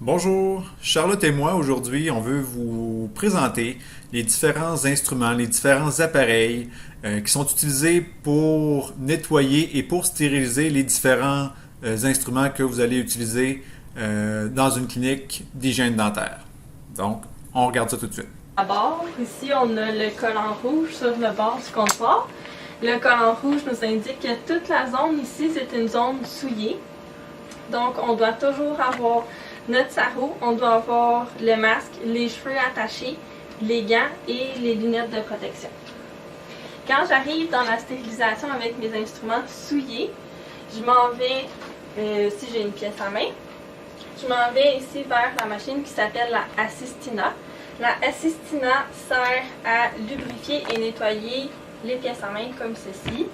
Bonjour, Charlotte et moi aujourd'hui, on veut vous présenter les différents instruments, les différents appareils qui sont utilisés pour nettoyer et pour stériliser les différents instruments que vous allez utiliser dans une clinique d'hygiène dentaire. Donc, on regarde ça tout de suite. D'abord, ici, on a le collant rouge sur le bord du comptoir. Le collant rouge nous indique que toute la zone ici, c'est une zone souillée. Donc, on doit toujours avoir notre sarrau, on doit avoir le masque, les cheveux attachés, les gants et les lunettes de protection. Quand j'arrive dans la stérilisation avec mes instruments souillés, je m'en vais, si j'ai une pièce à main, je m'en vais ici vers la machine qui s'appelle la Assistina. La Assistina sert à lubrifier et nettoyer les pièces à main comme ceci.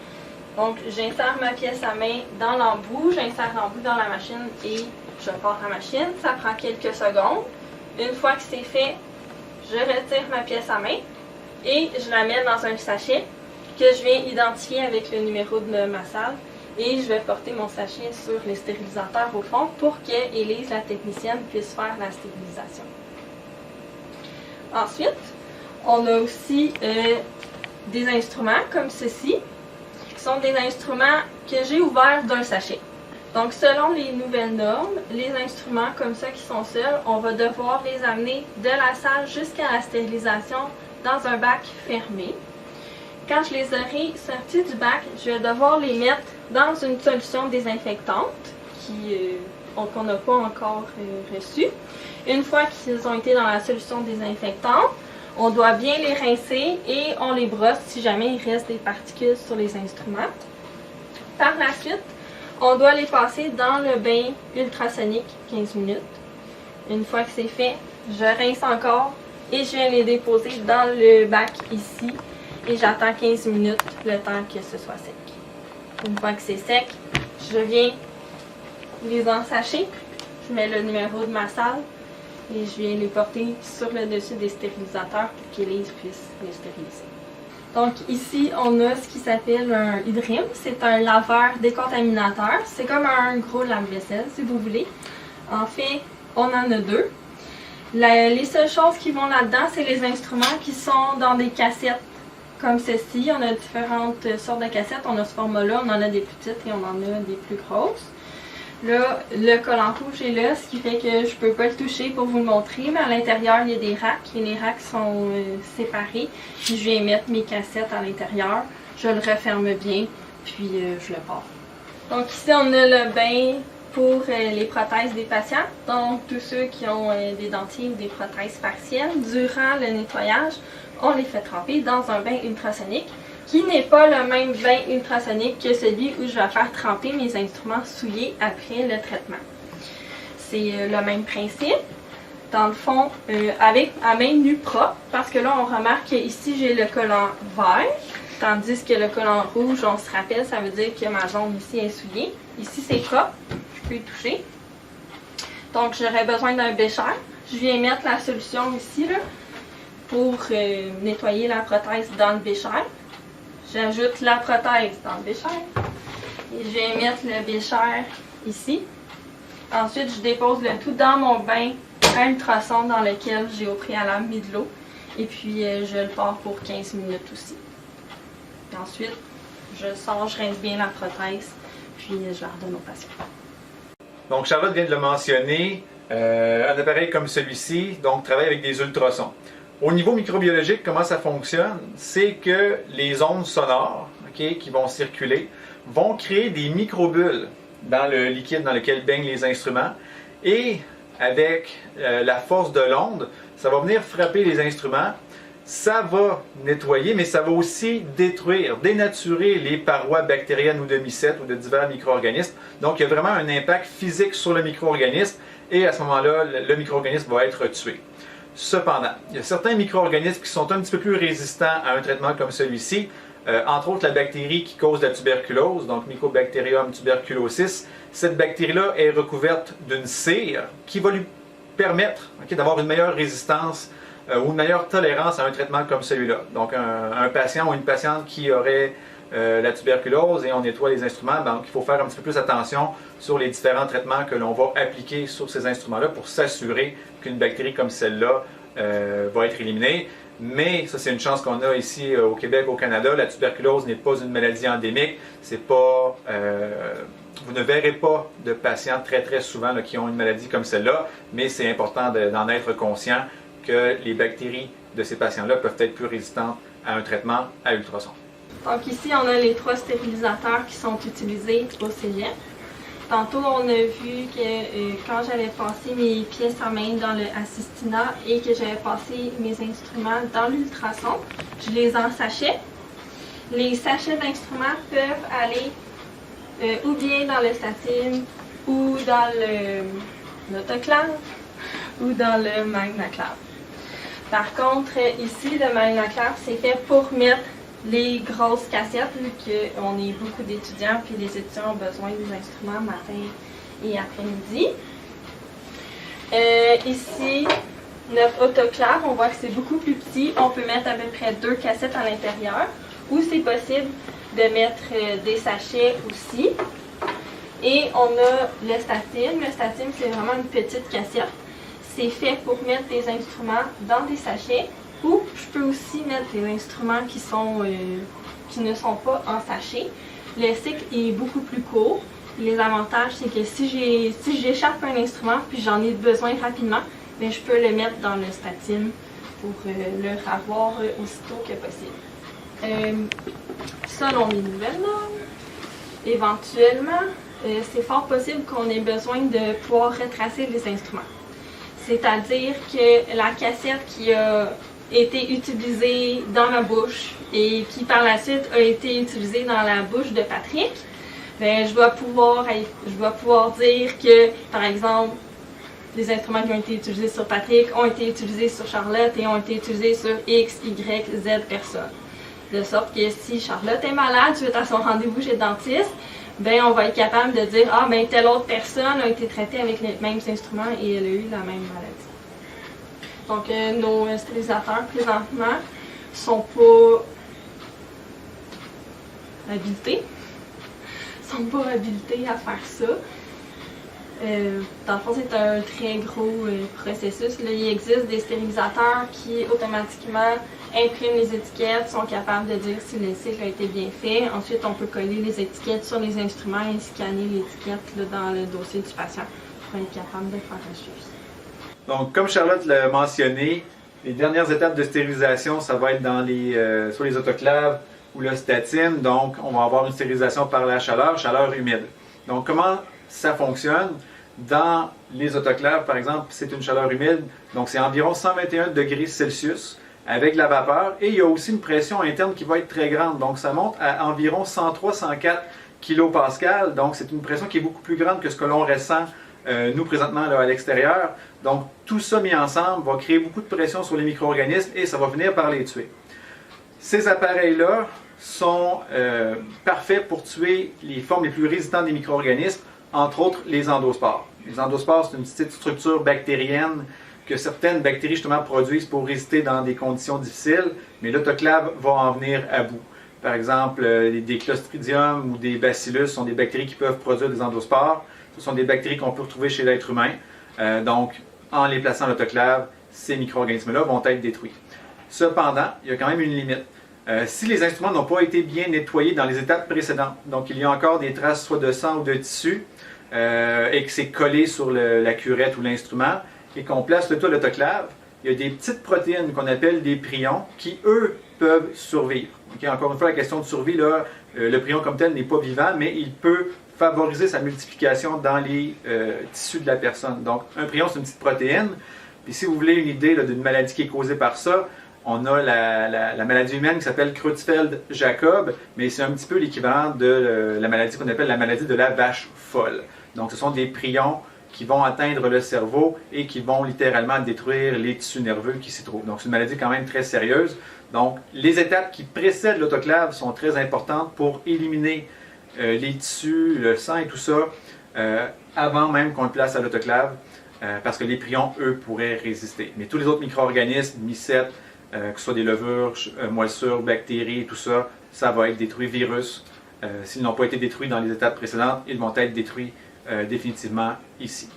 Donc, j'insère ma pièce à main dans l'embout, j'insère l'embout dans la machine et je pars la machine. Ça prend quelques secondes. Une fois que c'est fait, je retire ma pièce à main et je la mets dans un sachet que je viens identifier avec le numéro de ma salle. Et je vais porter mon sachet sur les stérilisateurs au fond pour que Élise, la technicienne, puisse faire la stérilisation. Ensuite, on a aussi des instruments comme ceci, qui sont des instruments que j'ai ouverts d'un sachet. Donc, selon les nouvelles normes, les instruments comme ça qui sont seuls, on va devoir les amener de la salle jusqu'à la stérilisation dans un bac fermé. Quand je les aurai sortis du bac, je vais devoir les mettre dans une solution désinfectante qu'on n'a pas encore reçue. Une fois qu'ils ont été dans la solution désinfectante, on doit bien les rincer et on les brosse si jamais il reste des particules sur les instruments. Par la suite, on doit les passer dans le bain ultrasonique 15 minutes. Une fois que c'est fait, je rince encore et je viens les déposer dans le bac ici et j'attends 15 minutes le temps que ce soit sec. Une fois que c'est sec, je viens les ensacher, je mets le numéro de ma salle et je viens les porter sur le dessus des stérilisateurs pour qu'Élise puisse les stériliser. Donc ici, on a ce qui s'appelle un hydrim. C'est un laveur décontaminateur. C'est comme un gros lave-vaisselle, si vous voulez. En fait, on en a deux. Les seules choses qui vont là-dedans, c'est les instruments qui sont dans des cassettes comme ceci. On a différentes sortes de cassettes. On a ce format-là, on en a des plus petites et on en a des plus grosses. Là, le collant rouge est là, ce qui fait que je ne peux pas le toucher pour vous le montrer, mais à l'intérieur, il y a des racks et les racks sont séparés. Puis je viens mettre mes cassettes à l'intérieur, je le referme bien, puis je le pars. Donc ici, on a le bain pour les prothèses des patients. Donc tous ceux qui ont des dentiers ou des prothèses partielles, durant le nettoyage, on les fait tremper dans un bain ultrasonique, qui n'est pas le même bain ultrasonique que celui où je vais faire tremper mes instruments souillés après le traitement. C'est le même principe, dans le fond, avec à main nue propre, parce que là, on remarque qu'ici, j'ai le collant vert, tandis que le collant rouge, on se rappelle, ça veut dire que ma zone ici est souillée. Ici, c'est propre, je peux y toucher. Donc, j'aurais besoin d'un bécher. Je viens mettre la solution ici, là, pour nettoyer la prothèse dans le bécher. J'ajoute la prothèse dans le bécher et je viens mettre le bécher ici. Ensuite, je dépose le tout dans mon bain à ultrasons dans lequel j'ai au préalable mis de l'eau. Et puis, je le pars pour 15 minutes aussi. Et ensuite, je sors, je rince bien la prothèse, puis je la redonne au patient. Donc, Charlotte vient de le mentionner, un appareil comme celui-ci, donc travaille avec des ultrasons. Au niveau microbiologique, comment ça fonctionne? C'est que les ondes sonores qui vont circuler vont créer des microbules dans le liquide dans lequel baignent les instruments et avec la force de l'onde, ça va venir frapper les instruments. Ça va nettoyer, mais ça va aussi détruire, dénaturer les parois bactériennes ou de mycètes ou de divers micro-organismes. Donc, il y a vraiment un impact physique sur le micro-organisme et à ce moment-là, le micro-organisme va être tué. Cependant, il y a certains micro-organismes qui sont un petit peu plus résistants à un traitement comme celui-ci, entre autres la bactérie qui cause la tuberculose, donc Mycobacterium tuberculosis. Cette bactérie-là est recouverte d'une cire qui va lui permettre d'avoir une meilleure résistance ou une meilleure tolérance à un traitement comme celui-là. Donc un patient ou une patiente qui aurait la tuberculose et on nettoie les instruments, donc il faut faire un petit peu plus attention sur les différents traitements que l'on va appliquer sur ces instruments-là pour s'assurer qu'une bactérie comme celle-là va être éliminée. Mais ça, c'est une chance qu'on a ici au Québec, au Canada. La tuberculose n'est pas une maladie endémique. C'est pas, vous ne verrez pas de patients très très souvent là, qui ont une maladie comme celle-là, mais c'est important d'en être conscient que les bactéries de ces patients-là peuvent être plus résistantes à un traitement à ultrasons. Donc ici, on a les 3 stérilisateurs qui sont utilisés au cégep. Tantôt, on a vu que quand j'avais passé mes pièces à main dans le Assistina et que j'avais passé mes instruments dans l'ultrason, je les ensachais. Les sachets d'instruments peuvent aller ou bien dans le statine, ou dans l'autoclave, ou dans le magnaclave. Par contre, ici, le magnaclave, c'est fait pour mettre les grosses cassettes, vu qu'on est beaucoup d'étudiants, puis les étudiants ont besoin des instruments matin et après-midi. Ici, notre autoclave, on voit que c'est beaucoup plus petit. On peut mettre à peu près 2 cassettes à l'intérieur, ou c'est possible de mettre des sachets aussi. Et on a le statine. Le statine, c'est vraiment une petite cassette. C'est fait pour mettre des instruments dans des sachets. Ou je peux aussi mettre des instruments qui ne sont pas en sachet. Le cycle est beaucoup plus court. Les avantages, c'est que si j'échappe un instrument puis j'en ai besoin rapidement, bien, je peux le mettre dans le statine pour le avoir aussitôt que possible. Selon les nouvelles normes, éventuellement, c'est fort possible qu'on ait besoin de pouvoir retracer les instruments. C'est-à-dire que la cassette qui a été utilisée dans ma bouche et qui par la suite a été utilisée dans la bouche de Patrick, bien, je dois pouvoir dire que, par exemple, les instruments qui ont été utilisés sur Patrick ont été utilisés sur Charlotte et ont été utilisés sur X, Y, Z personnes. De sorte que si Charlotte est malade suite à son rendez-vous chez le dentiste, ben on va être capable de dire « Ah, ben telle autre personne a été traitée avec les mêmes instruments et elle a eu la même maladie. » Donc, nos stérilisateurs, présentement, sont pas habilités. Sont pas habilités à faire ça. Dans le fond, c'est un très gros processus. Là, il existe des stérilisateurs qui automatiquement impriment les étiquettes, sont capables de dire si le cycle a été bien fait. Ensuite, on peut coller les étiquettes sur les instruments et scanner l'étiquette dans le dossier du patient pour être capable de faire un suivi. Donc, comme Charlotte l'a mentionné, les dernières étapes de stérilisation, ça va être dans soit les autoclaves ou le statine. Donc, on va avoir une stérilisation par la chaleur humide. Donc, comment ça fonctionne? Dans les autoclaves, par exemple, c'est une chaleur humide. Donc, c'est environ 121 degrés Celsius avec de la vapeur. Et il y a aussi une pression interne qui va être très grande. Donc, ça monte à environ 103-104 kPa. Donc, c'est une pression qui est beaucoup plus grande que ce que l'on ressent nous présentement là, à l'extérieur. Donc, tout ça mis ensemble va créer beaucoup de pression sur les micro-organismes et ça va finir par les tuer. Ces appareils-là sont parfaits pour tuer les formes les plus résistantes des micro-organismes, entre autres les endospores. Les endospores, c'est une petite structure bactérienne que certaines bactéries justement produisent pour résister dans des conditions difficiles, mais l'autoclave va en venir à bout. Par exemple, des Clostridium ou des Bacillus sont des bactéries qui peuvent produire des endospores. Ce sont des bactéries qu'on peut retrouver chez l'être humain. Donc, en les plaçant à l'autoclave, ces micro-organismes-là vont être détruits. Cependant, il y a quand même une limite. Si les instruments n'ont pas été bien nettoyés dans les étapes précédentes, donc il y a encore des traces soit de sang ou de tissu, et que c'est collé sur la curette ou l'instrument, et qu'on place le tout à l'autoclave, il y a des petites protéines qu'on appelle des prions qui, eux, peuvent survivre. Okay? Encore une fois, la question de survie, là, le prion comme tel n'est pas vivant, mais il peut favoriser sa multiplication dans les tissus de la personne. Donc, un prion, c'est une petite protéine. Puis si vous voulez une idée d'une maladie qui est causée par ça, on a la maladie humaine qui s'appelle Creutzfeldt-Jakob, mais c'est un petit peu l'équivalent de la maladie qu'on appelle la maladie de la vache folle. Donc, ce sont des prions qui vont atteindre le cerveau et qui vont littéralement détruire les tissus nerveux qui s'y trouvent. Donc, c'est une maladie quand même très sérieuse. Donc, les étapes qui précèdent l'autoclave sont très importantes pour éliminer les tissus, le sang et tout ça, avant même qu'on le place à l'autoclave, parce que les prions, eux, pourraient résister. Mais tous les autres micro-organismes, mycètes, que ce soit des levures, moisissures, bactéries, tout ça, ça va être détruit virus. S'ils n'ont pas été détruits dans les étapes précédentes, ils vont être détruits définitivement ici.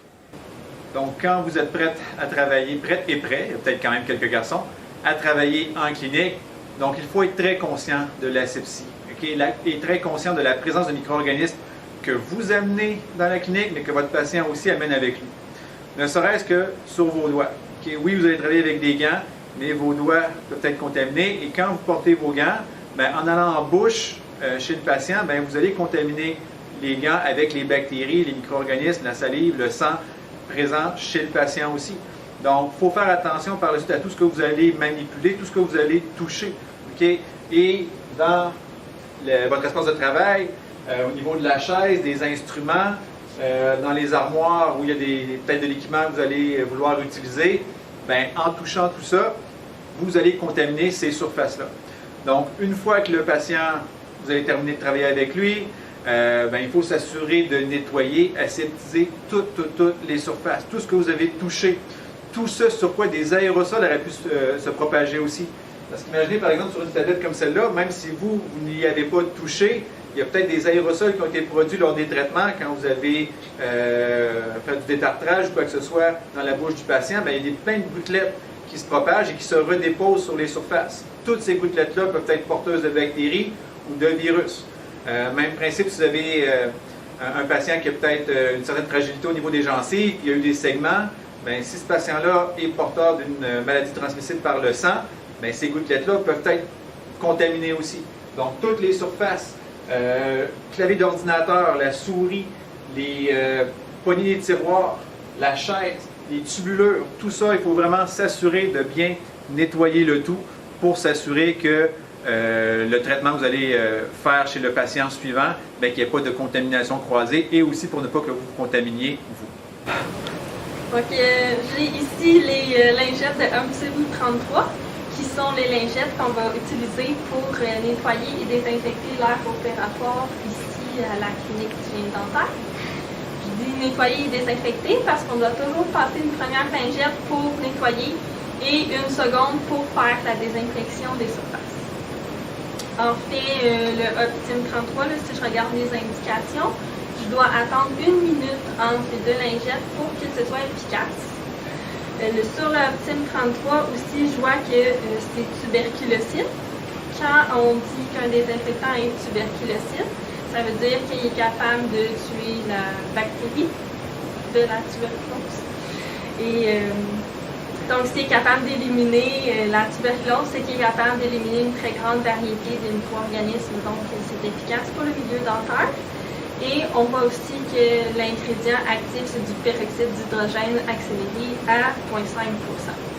Donc, quand vous êtes prête à travailler, prête et prêt, il y a peut-être quand même quelques garçons, à travailler en clinique, donc il faut être très conscient de l'asepsie, okay? Et très conscient de la présence de micro-organismes que vous amenez dans la clinique, mais que votre patient aussi amène avec lui. Ne serait-ce que sur vos doigts. Okay? Oui, vous allez travailler avec des gants, mais vos doigts peuvent être contaminés. Et quand vous portez vos gants, bien, en allant en bouche chez le patient, bien, vous allez contaminer les gants avec les bactéries, les micro-organismes, la salive, le sang présent chez le patient aussi. Donc, il faut faire attention par la suite à tout ce que vous allez manipuler, tout ce que vous allez toucher. Okay? Et dans votre espace de travail, au niveau de la chaise, des instruments, dans les armoires où il y a peut-être de l'équipement que vous allez vouloir utiliser, bien, en touchant tout ça, vous allez contaminer ces surfaces-là. Donc, une fois que le patient, vous avez terminé de travailler avec lui, bien, il faut s'assurer de nettoyer, aseptiser toutes les surfaces, tout ce que vous avez touché, tout ce sur quoi des aérosols auraient pu se propager aussi. Parce qu'imaginez par exemple sur une tablette comme celle-là, même si vous n'y avez pas touché, il y a peut-être des aérosols qui ont été produits lors des traitements quand vous avez fait du détartrage ou quoi que ce soit dans la bouche du patient, bien, il y a plein de gouttelettes qui se propagent et qui se redéposent sur les surfaces. Toutes ces gouttelettes-là peuvent être porteuses de bactéries ou de virus. Même principe, si vous avez un patient qui a peut-être une certaine fragilité au niveau des gencives, il y a eu des segments, bien, si ce patient-là est porteur d'une maladie transmissible par le sang, bien, ces gouttelettes-là peuvent être contaminées aussi. Donc, toutes les surfaces, clavier d'ordinateur, la souris, les poignées des tiroirs, la chaise, les tubulures, tout ça, il faut vraiment s'assurer de bien nettoyer le tout pour s'assurer que le traitement que vous allez faire chez le patient suivant, bien, qu'il n'y ait pas de contamination croisée et aussi pour ne pas que vous vous contaminiez vous. Donc, j'ai ici les lingettes de Optim 33, qui sont les lingettes qu'on va utiliser pour nettoyer et désinfecter l'air opératoire ici à la clinique d'hygiène dentaire. Je dis nettoyer et désinfecter parce qu'on doit toujours passer une première lingette pour nettoyer et une seconde pour faire la désinfection des surfaces. En fait, le Optim 33, là, si je regarde les indications, je dois attendre 1 minute entre les deux lingettes pour que ce soit efficace. Sur le Optim 33 aussi, je vois que c'est tuberculocide. Quand on dit qu'un désinfectant est tuberculocide, ça veut dire qu'il est capable de tuer la bactérie de la tuberculose. Et donc, s'il est capable d'éliminer la tuberculose, c'est qu'il est capable d'éliminer une très grande variété de micro-organismes. Donc, c'est efficace pour le milieu dentaire. Et on voit aussi que l'ingrédient actif, c'est du peroxyde d'hydrogène accéléré à 0,5 %.